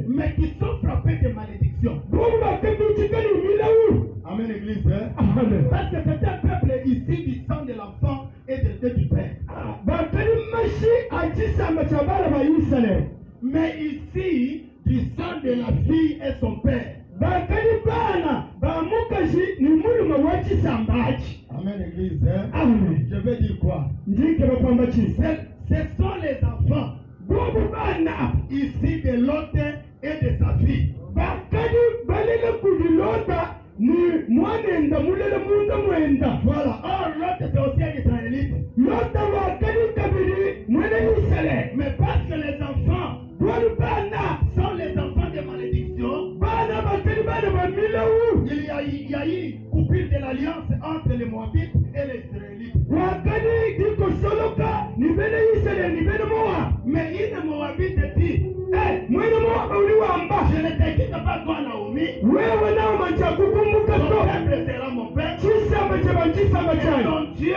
mais qui sont frappés de malédiction. Amen, l'église. Amen. Parce que c'est un peuple ici du sang de l'enfant et du père. Mais ici, du sang de la fille et son père. Amen, l'église. Amen. Je vais dire quoi? Ce sont les enfants ici de l'autre et de sa fille. Voilà. Or, l'autre c'est aussi un israélite. Mais parce que les enfants sont les enfants de malédiction, il y a eu coupure de l'alliance entre les Moabites et les Israélites. Mais une Moabite dit, je ne t'inquiète pas toi Naomi, ton peuple sera mon peuple, et ton Dieu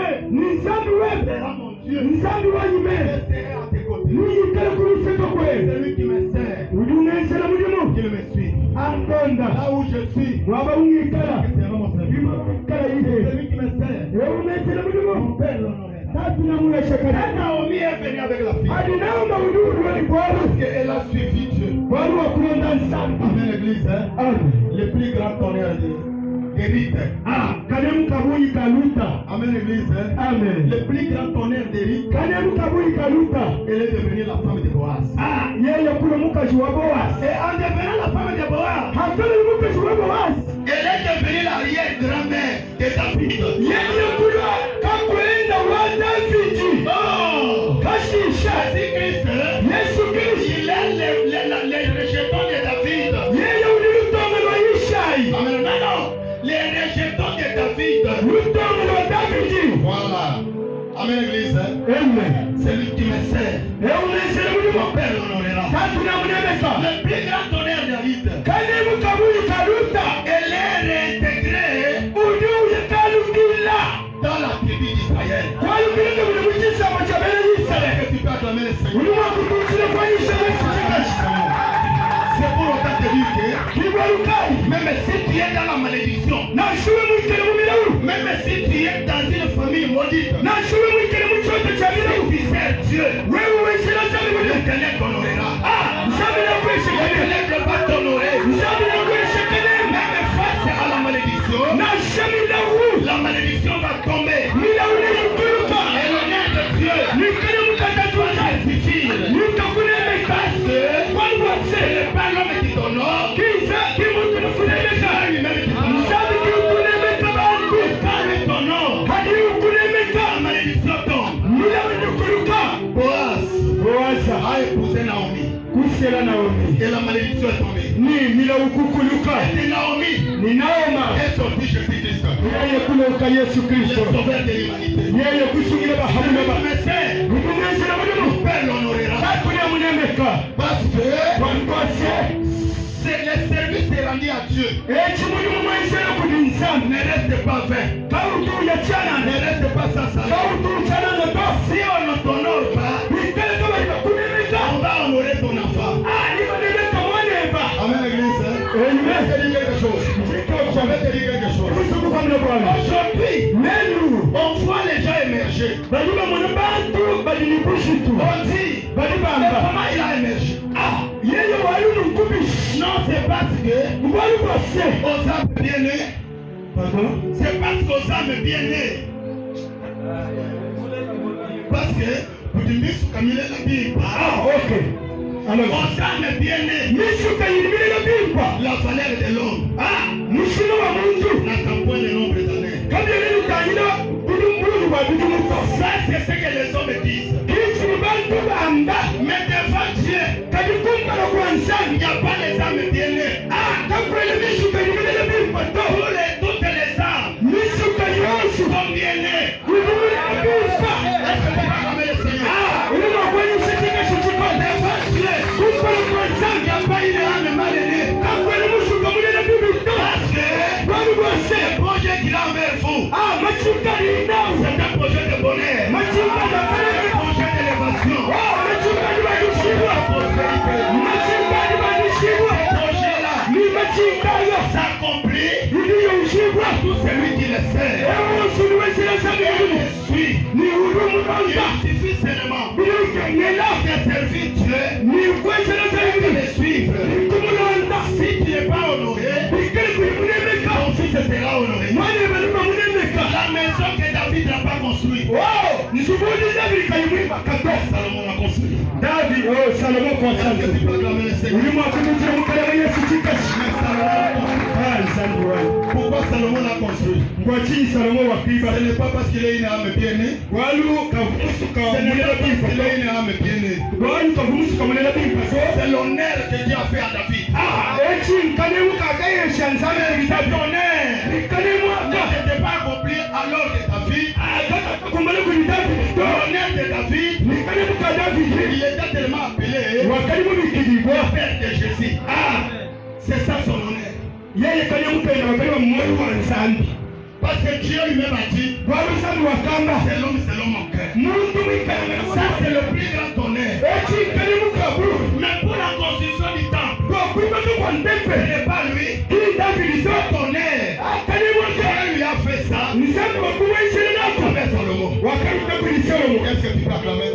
sera mon Dieu, je serai à tes côtés. C'est lui qui me sert, qui me suit. Là où je suis, c'est mon serviteur. C'est lui qui me sert, mon père l'honorera. Naomi est venue avec la fille parce qu'elle a suivi Dieu. Amen, l'église. Le plus grand tonnerre d'Érite. Amen, l'église. Amen. Le plus grand tonnerre d'Érite. Elle est devenue la femme de Boaz. Et en devenant la femme de Boaz, elle est devenue l'arrière-grand-mère de David. Oh, Jésus-Christ, il est les rejetons de David. Amen. Non, les rejetons de David. Voilà. Amen, l'église. C'est lui qui me sert. Mon père l'honorera. Le plus grand tonnerre d'Érite. Elle est réintégrée dans la tribu d'Israël. Que tu peux acclamer le Seigneur. C'est pour autant te dire que même si tu es dans la malédiction, même si tu es dans une famille maudite, si tu sers Dieu, l'Éternel t'honorera. L'Éternel ne va pas t'honorer. Même face à la malédiction, la malédiction va tomber. Et le nom de Dieu va suffire. Parce que ce n'est pas l'homme qui t'honore, c'est lui-même qui t'honore. Quand il t'honore, la malédiction tombe. Boaz a épousé Naomi. Et la malédiction est tombée. Et Naomi est sortie Jésus-Christ. Le sauveur de l'humanité. Mon père l'honorera. Parce que c'est le service est rendu à Dieu. Ne reste pas vain. Ne reste pas sans salaire. Si on ne t'honore pas, on va honorer ton enfant. Amen, l'église. Je vais te dire quelque chose. Aujourd'hui, on voit les gens émerger. On dit, mais comment il a émergé? Non, c'est parce que aux âmes bien nées. C'est parce qu'aux âmes bien nées. Parce que vous dites comme il est la Bible. Ok. Alors, aux âmes bien nées. La valeur de l'homme. N'attend point le nombre d'années. Ça, c'est ce que les hommes disent. Mais devant Dieu, il n'y a pas les âmes bien nées. Toutes les âmes sont bien nées. Est-ce que tu vas acclamer le Seigneur? Devant Dieu, il n'y a pas une âme mal née. Parce que le projet qu'il a envers vous, c'est un projet de bonheur, un projet d'élévation, sert. Suis. Il suffit seulement de servir Dieu et de le suivre. Si tu n'es pas honoré, ton fils sera honoré. La maison que David n'a pas construite, Salomon l'a construite. Pourquoi Salomon l'a construit? Ce n'est pas parce qu'il est une âme bien née. Ce n'est pas parce qu'il est une âme bien née. C'est l'honneur que Dieu a fait à David. Cet honneur n'était pas accompli alors de David. L'honneur de David, il était tellement appelé le père de Jésus. C'est ça son honneur. Parce que Dieu lui-même a dit, c'est l'homme selon mon cœur. Ça c'est le plus grand honneur. Mais pour la construction du temple, ce n'est pas lui. Son honneur, Dieu lui a fait ça. Avec Salomon. Est-ce que tu peux acclamer?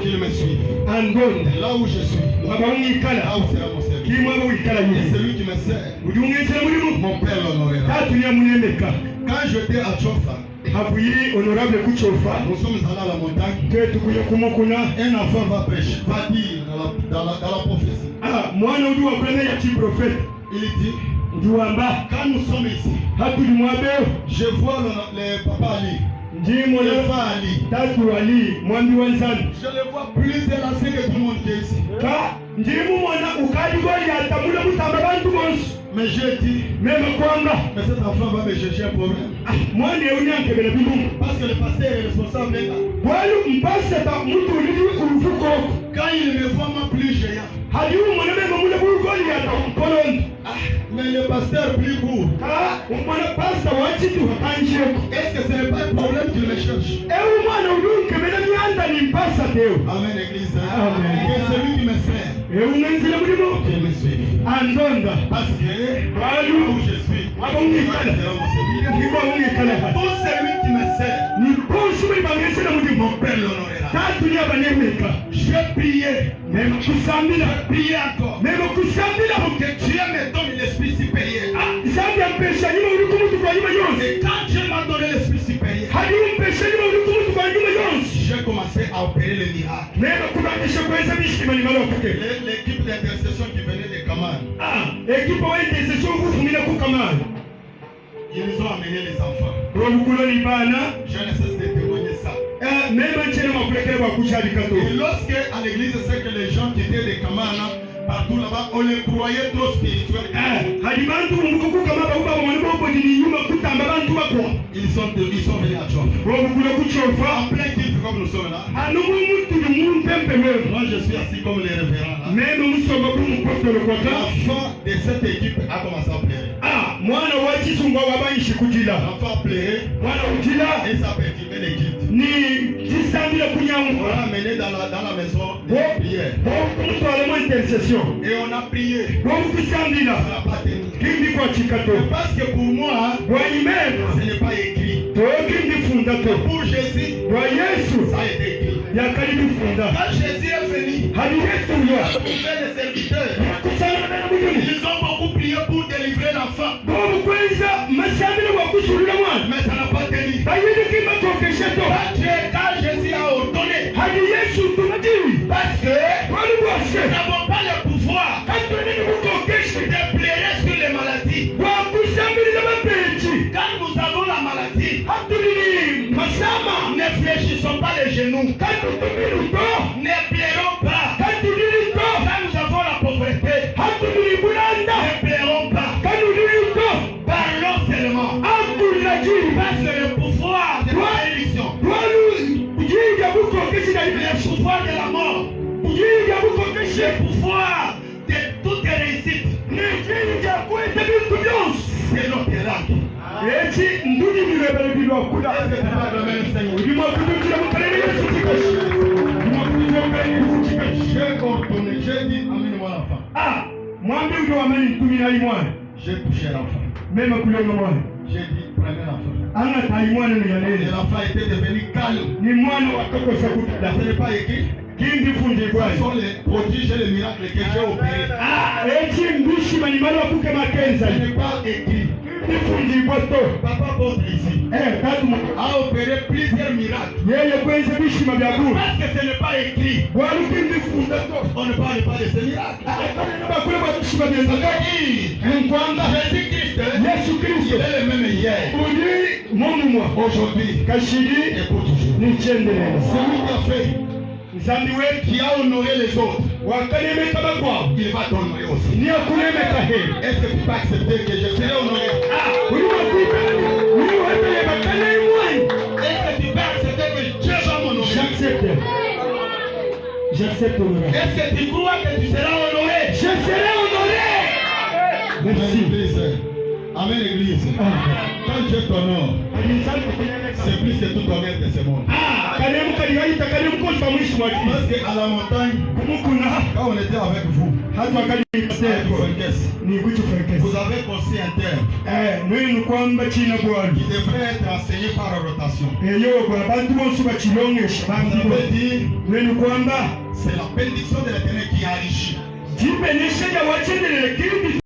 Qu'il me suive. Là où je suis, là où sera mon service. Et celui qui me sert, mon père l'honorera. Quand j'étais à Tchofa, nous sommes allés à la montagne. Un enfant va prêcher, va dire dans la prophétie. Il dit, quand nous sommes ici, je vois le papa Ali. Je le vois plus élancé que tout le monde qui est ici. Mais j'ai dit, mais cet enfant va me chercher un problème. Parce que le pasteur est responsable là. Quand il me voit moi plus géant. Mais le pasteur plus court. Est-ce que ce n'est pas un problème qu'il me cherche? Amen, église. Amen. Que celui qui me sert, qu'il me suive. Parce que où je suis, pour celui qui me sert, mon père l'honorera. Je vais prier. Je vais prier encore. Pour que Dieu me donne l'esprit supérieur. Et quand Dieu m'a donné l'esprit supérieur, j'ai commencé à opérer les miracles. L'équipe d'intercession qui venait de Kaman, ils nous ont amené les enfants. Je ne cesse de témoigner ça. Et lorsque à l'église, c'est que les gens qui étaient de Kaman, partout là-bas, on les croyait trop spirituels. Ils sont venus à Tchofa. En plein titre comme nous sommes là. Moi je suis assis comme les révérends là. La fin de cette équipe a commencé à pleurer. L'enfant pleurait et ça perturbait l'équipe. On l'a amené dans la maison de prière. Et on a prié. Ça n'a pas tenu. Parce que pour moi, ce n'est pas écrit. Pour Jésus, ça a été écrit. Quand Jésus est venu, les serviteurs, ils ont beaucoup prié pour délivrer l'enfant. Mais ça n'a pas tenu. Quand Jésus a ordonné, parce que nous n'avons pas le pouvoir de pleurer sur les maladies. Quand nous avons la maladie, ne fléchissons pas les genoux. Ne pleurons pas. Quand nous avons la pauvreté, ne pleurons pas. Parlons seulement. Parce que le pouvoir de la malédiction, le pouvoir de la mort, le pouvoir de toute réussite, c'est notre langue. J'ai dit, amène-moi l'enfant. Mwambi ujo wamani mtumina imwana. J'ai touché l'enfant. Mema kulonga mwana. J'ai dit, prenez l'enfant. Anga taimwana ni yanene. Et l'enfant était devenu calme. Ni mwana wakako sakuta. Ce n'est pas écrit. Kindi fundi Ce kwani. sont les prodiges et les miracles que j'ai opérés. Ah, eti mbishi manimalo wakuke makenza. Ce n'est pas écrit. Kindi fundi boto. Papa Bote ici Tatu a opéré plusieurs miracles. yeye kwenze bishi mabyabu. Parce que ce n'est pas écrit. Walu kindi funda to. On ne parle pas de ces miracles. Bakule ba bishi mabyabu. Nkwanga Jésus-Christ, Yesu Kristo. il est le même hier, Udi momumwa. aujourd'hui Kashidi et pour toujours. ni chendelele. C'est lui qui a fait, Nzambi wetu qui a honoré les autres. wakanemeka bakwao. Il va t'honorer aussi. Ni akunemeka heri. Est-ce que tu peux accepter que je serai honoré? Uli wakuita. Uli watele bakane imwani. Est-ce que tu peux accepter que Dieu va m'honorer? J'accepte. J'accepte honoré. Est-ce que tu crois que tu seras honoré? Je serai honoré. Amen, Merci. Église. Amen, Église. Quand Dieu t'honore, c'est plus que tout honneur de ce monde. Parce qu'à la montagne, quand on était avec vous, vous avez construit un terre qui devrait être enseigné par rotation. Vous avez dit, c'est la bénédiction de l'Éternel qui enrichit.